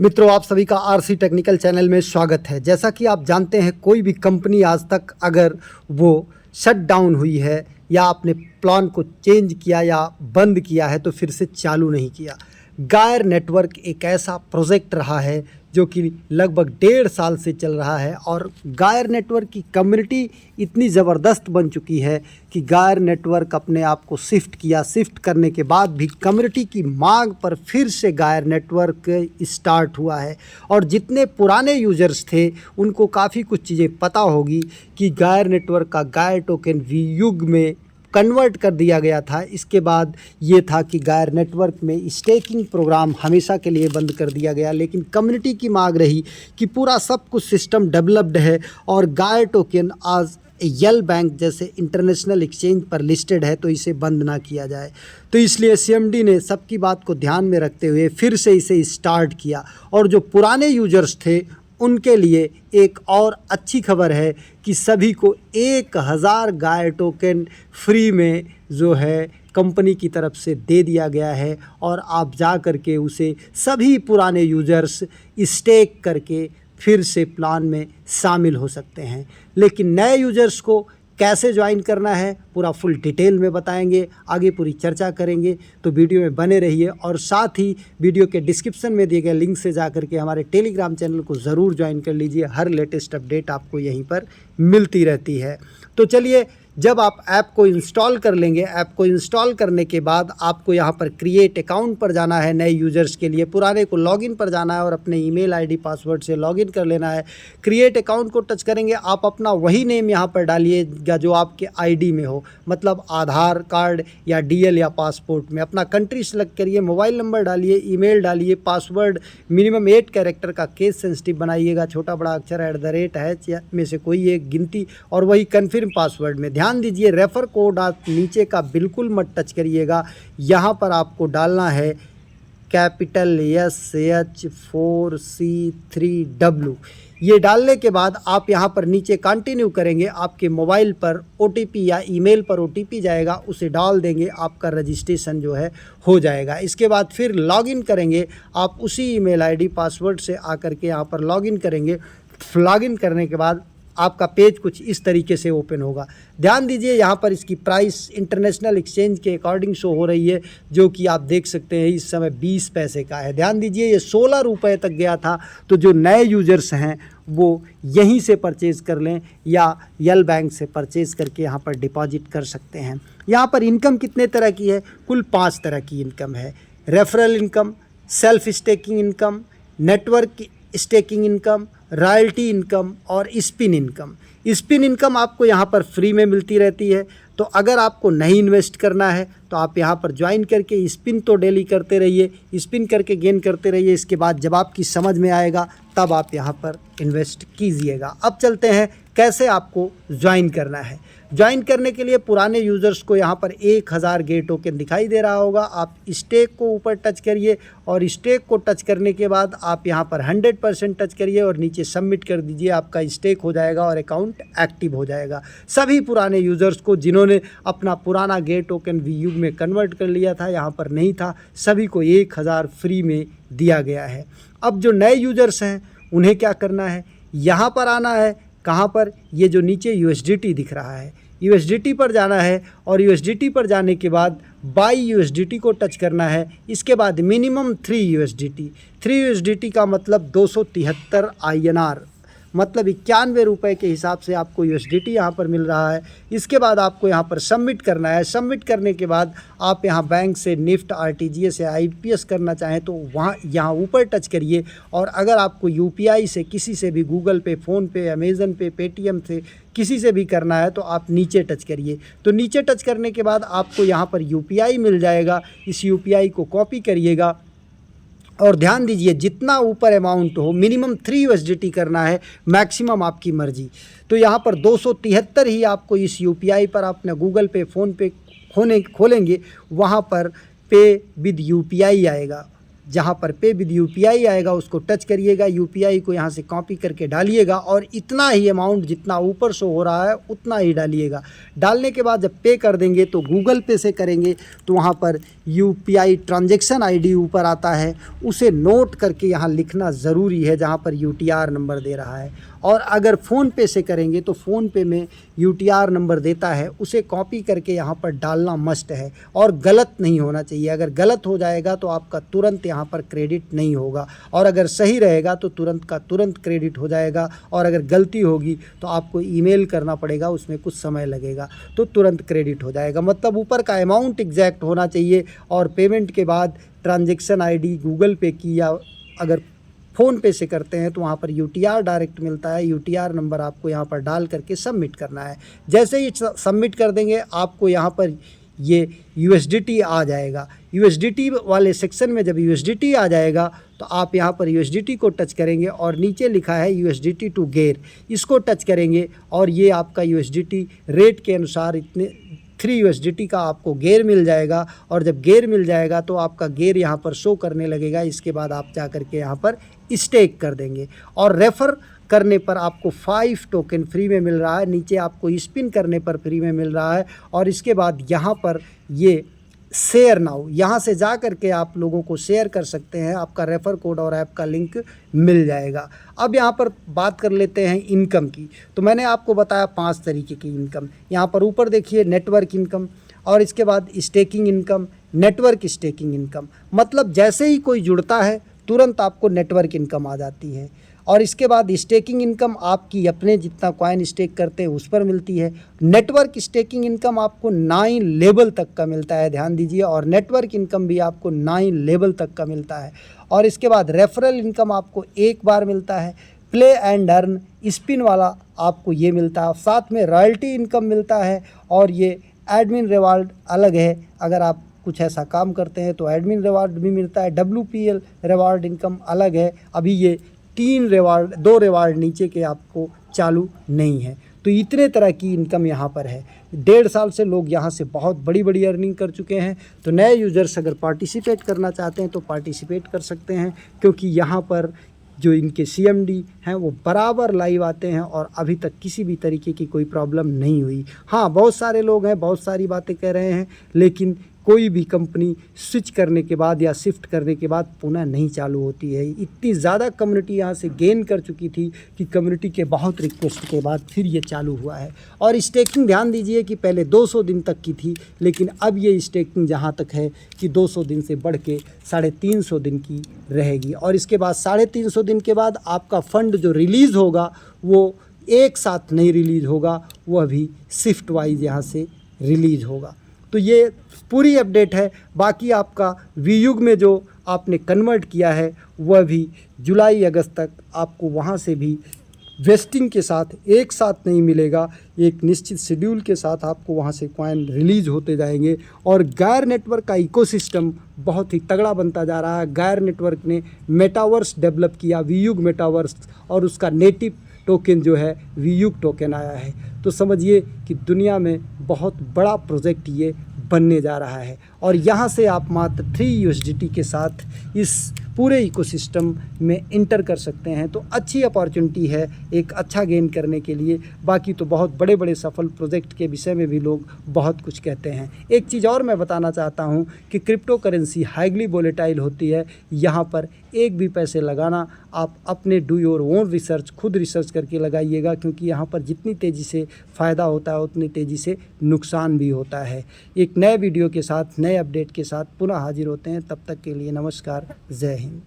मित्रों, आप सभी का आरसी टेक्निकल चैनल में स्वागत है। जैसा कि आप जानते हैं, कोई भी कंपनी आज तक अगर वो शट डाउन हुई है या अपने प्लान को चेंज किया या बंद किया है तो फिर से चालू नहीं किया। गायर नेटवर्क एक ऐसा प्रोजेक्ट रहा है जो कि लगभग 1.5 साल से चल रहा है और गायर नेटवर्क की कम्युनिटी इतनी ज़बरदस्त बन चुकी है कि गायर नेटवर्क अपने आप को शिफ्ट करने के बाद भी कम्युनिटी की मांग पर फिर से गायर नेटवर्क स्टार्ट हुआ है। और जितने पुराने यूजर्स थे उनको काफ़ी कुछ चीज़ें पता होगी कि गायर नेटवर्क का गायर टोकन वीयुग में कन्वर्ट कर दिया गया था। इसके बाद ये था कि गायर नेटवर्क में स्टेकिंग प्रोग्राम हमेशा के लिए बंद कर दिया गया, लेकिन कम्युनिटी की मांग रही कि पूरा सब कुछ सिस्टम डेवलप्ड है और गायर टोकन आज यल बैंक जैसे इंटरनेशनल एक्सचेंज पर लिस्टेड है तो इसे बंद ना किया जाए। तो इसलिए सीएमडी ने सबकी बात को ध्यान में रखते हुए फिर से इसे स्टार्ट किया। और जो पुराने यूजर्स थे उनके लिए एक और अच्छी खबर है कि सभी को 1000 गायर टोकन फ्री में जो है कंपनी की तरफ से दे दिया गया है और आप जा कर के उसे सभी पुराने यूजर्स स्टेक करके फिर से प्लान में शामिल हो सकते हैं। लेकिन नए यूजर्स को कैसे ज्वाइन करना है पूरा फुल डिटेल में बताएंगे, आगे पूरी चर्चा करेंगे, तो वीडियो में बने रहिए। और साथ ही वीडियो के डिस्क्रिप्शन में दिए गए लिंक से जाकर के हमारे टेलीग्राम चैनल को ज़रूर ज्वाइन कर लीजिए। हर लेटेस्ट अपडेट आपको यहीं पर मिलती रहती है। तो चलिए, जब आप ऐप को इंस्टॉल कर लेंगे, ऐप को इंस्टॉल करने के बाद आपको यहाँ पर क्रिएट अकाउंट पर जाना है नए यूजर्स के लिए। पुराने को लॉगिन पर जाना है और अपने ईमेल आईडी पासवर्ड से लॉगिन कर लेना है। क्रिएट अकाउंट को टच करेंगे, आप अपना वही नेम यहाँ पर डालिएगा जो आपके आईडी में हो, मतलब आधार कार्ड या डीएल या पासपोर्ट में। अपना कंट्री सेलेक्ट करिए, मोबाइल नंबर डालिए, ईमेल डालिए, पासवर्ड मिनिमम 8 कैरेक्टर का केस सेंसिटिव बनाइएगा, छोटा बड़ा अक्षर @ में से कोई एक गिनती, और वही कन्फर्म पासवर्ड में ध्यान दीजिए रेफर कोड आप नीचे का बिल्कुल मत टच करिएगा। यहाँ पर आपको डालना है कैपिटल SH4C3W। ये डालने के बाद आप यहाँ पर नीचे कंटिन्यू करेंगे, आपके मोबाइल पर ओटीपी या ईमेल पर ओटीपी जाएगा, उसे डाल देंगे, आपका रजिस्ट्रेशन जो है हो जाएगा। इसके बाद फिर लॉगिन करेंगे, आप उसी ईमेल आईडी पासवर्ड से आकर के यहाँ पर लॉगिन करेंगे। लॉगिन करने के बाद आपका पेज कुछ इस तरीके से ओपन होगा। ध्यान दीजिए, यहाँ पर इसकी प्राइस इंटरनेशनल एक्सचेंज के अकॉर्डिंग शो हो रही है, जो कि आप देख सकते हैं इस समय 20 पैसे का है। ध्यान दीजिए, ये 16 रुपये तक गया था। तो जो नए यूजर्स हैं वो यहीं से परचेज़ कर लें या यल बैंक से परचेज़ करके यहाँ पर डिपॉजिट कर सकते हैं। यहाँ पर इनकम कितने तरह की है? कुल 5 तरह की इनकम है। Referral income, self staking income, network staking income, royalty income और स्पिन इनकम। स्पिन इनकम आपको यहाँ पर फ्री में मिलती रहती है। तो अगर आपको नहीं इन्वेस्ट करना है तो आप यहाँ पर ज्वाइन करके स्पिन तो डेली करते रहिए, स्पिन करके गेन करते रहिए। इसके बाद जब आपकी समझ में आएगा तब आप यहाँ पर इन्वेस्ट कीजिएगा। अब चलते हैं कैसे आपको ज्वाइन करना है। ज्वाइन करने के लिए पुराने यूज़र्स को यहाँ पर 1000 गेट टोकन दिखाई दे रहा होगा। आप स्टेक को ऊपर टच करिए और स्टेक को टच करने के बाद आप यहाँ पर 100% टच करिए और नीचे सबमिट कर दीजिए। आपका स्टेक हो जाएगा और अकाउंट एक्टिव हो जाएगा। सभी पुराने यूज़र्स को जिन्होंने अपना पुराना गेट टोकन वीयुग में कन्वर्ट कर लिया था, यहाँ पर नहीं था, सभी को 1000 फ्री में दिया गया है। अब जो नए यूज़र्स हैं उन्हें क्या करना है? यहाँ पर आना है। कहाँ पर? ये जो नीचे USDT दिख रहा है, USDT पर जाना है और USDT पर जाने के बाद बाई USDT को टच करना है। इसके बाद मिनिमम 3 USDT का मतलब 273 INR, मतलब 91 रुपये के हिसाब से आपको USDT यहाँ पर मिल रहा है। इसके बाद आपको यहाँ पर सबमिट करना है। सबमिट करने के बाद आप यहाँ बैंक से निफ्ट, RTGS या IPS करना चाहें तो वहाँ यहाँ ऊपर टच करिए। और अगर आपको UPI से किसी से भी, गूगल पे, फ़ोनपे, अमेज़न पे, पेटीएम से किसी से भी करना है तो आप नीचे टच करिए। तो नीचे टच करने के बाद आपको यहाँ पर UPI मिल जाएगा। इस UPI को कॉपी करिएगा और ध्यान दीजिए जितना ऊपर अमाउंट हो, मिनिमम 3 USDT करना है, मैक्सिमम आपकी मर्जी। तो यहाँ पर 273 ही आपको इस UPI पर अपने गूगल पे, फ़ोन पे खोलेंगे, वहाँ पर पे विद UPI आएगा। जहाँ पर पे विद यूपीआई आएगा उसको टच करिएगा, यूपीआई को यहाँ से कॉपी करके डालिएगा और इतना ही अमाउंट जितना ऊपर शो हो रहा है उतना ही डालिएगा। डालने के बाद जब पे कर देंगे तो गूगल पे से करेंगे तो वहाँ पर यूपीआई ट्रांजैक्शन आईडी ऊपर आता है, उसे नोट करके यहाँ लिखना ज़रूरी है जहाँ पर यूटीआर नंबर दे रहा है। और अगर फ़ोन पे से करेंगे तो फ़ोन पे में यूटीआर नंबर देता है, उसे कॉपी करके यहाँ पर डालना मस्ट है और गलत नहीं होना चाहिए। अगर गलत हो जाएगा तो आपका तुरंत यहाँ पर क्रेडिट नहीं होगा, और अगर सही रहेगा तो तुरंत का तुरंत क्रेडिट हो जाएगा। और अगर गलती होगी तो आपको ईमेल करना पड़ेगा, उसमें कुछ समय लगेगा, तो तुरंत क्रेडिट हो जाएगा। मतलब ऊपर का अमाउंट एग्जैक्ट होना चाहिए और पेमेंट के बाद ट्रांजैक्शन आईडी गूगल पे की या अगर फ़ोन पे से करते हैं तो वहाँ पर यूटीआर डायरेक्ट मिलता है। यूटीआर नंबर आपको यहाँ पर डाल करके सबमिट करना है। जैसे ही सबमिट कर देंगे आपको यहाँ पर ये यूएसडीटी आ जाएगा। यूएसडीटी वाले सेक्शन में जब यूएसडीटी आ जाएगा तो आप यहाँ पर यूएसडीटी को टच करेंगे और नीचे लिखा है यूएसडीटी टू गेर, इसको टच करेंगे और ये आपका यूएसडीटी रेट के अनुसार इतने 3 यूएसडीटी का आपको गेर मिल जाएगा। और जब गेर मिल जाएगा तो आपका गेर यहाँ पर शो करने लगेगा। इसके बाद आप जा करके यहाँ पर स्टेक कर देंगे और रेफ़र करने पर आपको 5 टोकन फ्री में मिल रहा है, नीचे आपको स्पिन करने पर फ्री में मिल रहा है। और इसके बाद यहाँ पर ये शेयर नाउ, यहाँ से जा करके आप लोगों को शेयर कर सकते हैं, आपका रेफ़र कोड और ऐप का लिंक मिल जाएगा। अब यहाँ पर बात कर लेते हैं इनकम की। तो मैंने आपको बताया 5 तरीके की इनकम। यहाँ पर ऊपर देखिए नेटवर्क इनकम, और इसके बाद staking income, network staking income. मतलब जैसे ही कोई जुड़ता है तुरंत आपको नेटवर्क इनकम आ जाती है। और इसके बाद स्टेकिंग इनकम आपकी अपने जितना कॉइन स्टेक करते हैं उस पर मिलती है। नेटवर्क स्टेकिंग इनकम आपको 9 लेवल तक का मिलता है, ध्यान दीजिए। और नेटवर्क इनकम भी आपको 9 लेवल तक का मिलता है। और इसके बाद रेफरल इनकम आपको एक बार मिलता है। प्ले एंड अर्न स्पिन वाला आपको ये मिलता है, साथ में रॉयल्टी इनकम मिलता है। और ये एडमिन रिवार्ड अलग है, अगर आप कुछ ऐसा काम करते हैं तो एडमिन रिवार्ड भी मिलता है। WPL रिवार्ड इनकम अलग है। अभी ये 2 रिवार्ड नीचे के आपको चालू नहीं है। तो इतने तरह की इनकम यहाँ पर है। 1.5 साल से लोग यहाँ से बहुत बड़ी बड़ी अर्निंग कर चुके हैं। तो नए यूज़र्स अगर पार्टिसिपेट करना चाहते हैं तो पार्टिसिपेट कर सकते हैं, क्योंकि यहाँ पर जो इनके CMD हैं वो बराबर लाइव आते हैं और अभी तक किसी भी तरीके की कोई प्रॉब्लम नहीं हुई। हाँ, बहुत सारे लोग हैं, बहुत सारी बातें कह रहे हैं, लेकिन कोई भी कंपनी स्विच करने के बाद या शिफ्ट करने के बाद पुनः नहीं चालू होती है। इतनी ज़्यादा कम्युनिटी यहाँ से गेन कर चुकी थी कि कम्युनिटी के बहुत रिक्वेस्ट के बाद फिर ये चालू हुआ है। और स्टेकिंग ध्यान दीजिए कि पहले 200 दिन तक की थी, लेकिन अब ये स्टेकिंग जहाँ तक है कि 200 दिन से बढ़ के 350 दिन की रहेगी। और इसके बाद 350 दिन के बाद आपका फ़ंड जो रिलीज़ होगा वो एक साथ नहीं रिलीज़ होगा, वो अभी शिफ्ट वाइज यहाँ से रिलीज़ होगा। तो ये पूरी अपडेट है। बाकी आपका वीयुग में जो आपने कन्वर्ट किया है वह भी जुलाई अगस्त तक आपको वहाँ से भी वेस्टिंग के साथ एक साथ नहीं मिलेगा, एक निश्चित शेड्यूल के साथ आपको वहाँ से कॉइन रिलीज़ होते जाएंगे। और गैर नेटवर्क का इकोसिस्टम बहुत ही तगड़ा बनता जा रहा है। गैर नेटवर्क ने मेटावर्स डेवलप किया, वीयुग मेटावर्स, और उसका नेटिव टोकन जो है वीयुग टोकन आया है। तो समझिए कि दुनिया में बहुत बड़ा प्रोजेक्ट ये बनने जा रहा है। और यहाँ से आप मात्र 3 USDT के साथ इस पूरे इकोसिस्टम में इंटर कर सकते हैं। तो अच्छी अपॉर्चुनिटी है एक अच्छा गेन करने के लिए। बाकी तो बहुत बड़े बड़े सफल प्रोजेक्ट के विषय में भी लोग बहुत कुछ कहते हैं। एक चीज़ और मैं बताना चाहता हूँ कि क्रिप्टो करेंसी हाईली वोलेटाइल होती है। यहाँ पर एक भी पैसे लगाना, आप अपने डू योर ओन रिसर्च, खुद रिसर्च करके लगाइएगा, क्योंकि यहाँ पर जितनी तेज़ी से फ़ायदा होता है उतनी तेज़ी से नुकसान भी होता है। एक नए वीडियो के साथ, नए अपडेट के साथ पुनः हाजिर होते हैं। तब तक के लिए नमस्कार, जय हिंद।